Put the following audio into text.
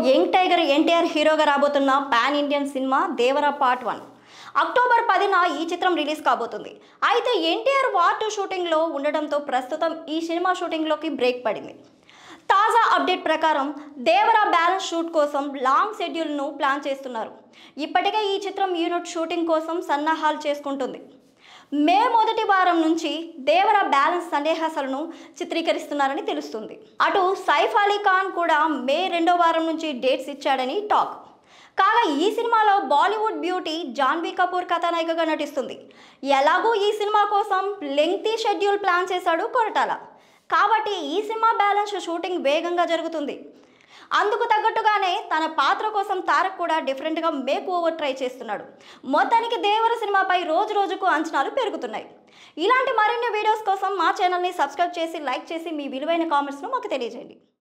Young tiger NTR హీరోగా రాబోతున్న pan Indian cinema దేవర part 1 October 10న ఈ చిత్రం రిలీజ్ కాబోతుంది. అయితే ఎన్టీఆర్ వార్ 2 షూటింగ్లో ఉండడంతో ప్రస్తుతం ఈ సినిమా షూటింగ్లోకి బ్రేక్ పడింది. తాజా అప్డేట్ ప్రకారం దేవర బ్యాలెన్స్ షూట్ కోసం లాంగ్ షెడ్యూల్ను ప్లాన్ చేస్తున్నారు. ఇప్పటికే ఈ చిత్రం యూనిట్ షూటింగ్ కోసం సన్నాహాలు చేసుకుంటుంది. మే మొదటి వారం నుంచి దేవర బ్యాలెన్స్ సన్నివేశాలను చిత్రీకరిస్తున్నారని తెలుస్తుంది. అటు సైఫ్ అలీ ఖాన్ కూడా మే 2వ వారం నుంచి డేట్స్ ఇచ్చాడని టాక్. కాగా ఈ సినిమాలో బాలీవుడ్ బ్యూటీ జాన్వీ కపూర్ కథానాయికగా నటిస్తుంది. ఎలాగూ ఈ సినిమా కోసం లెంగ్తీ షెడ్యూల్ ప్లాన్ చేశాడు కొరటాల. కాబట్టి ఈ సినిమా బ్యాలెన్స్ షూటింగ్ వేగంగా జరుగుతుంది. అందుకు తగ్గట్టుగానే తన పాత్ర కోసం తారక్ కూడా డిఫరెంట్గా మేక్ ఓవర్ ట్రై చేస్తున్నాడు. మొత్తానికి దేవర సినిమాపై రోజు రోజుకు అంచనాలు పెరుగుతున్నాయి. ఇలాంటి మరిన్ని వీడియోస్ కోసం మా ఛానల్ని సబ్స్క్రైబ్ చేసి లైక్ చేసి మీ విలువైన కామెంట్స్ను మాకు తెలియజేయండి.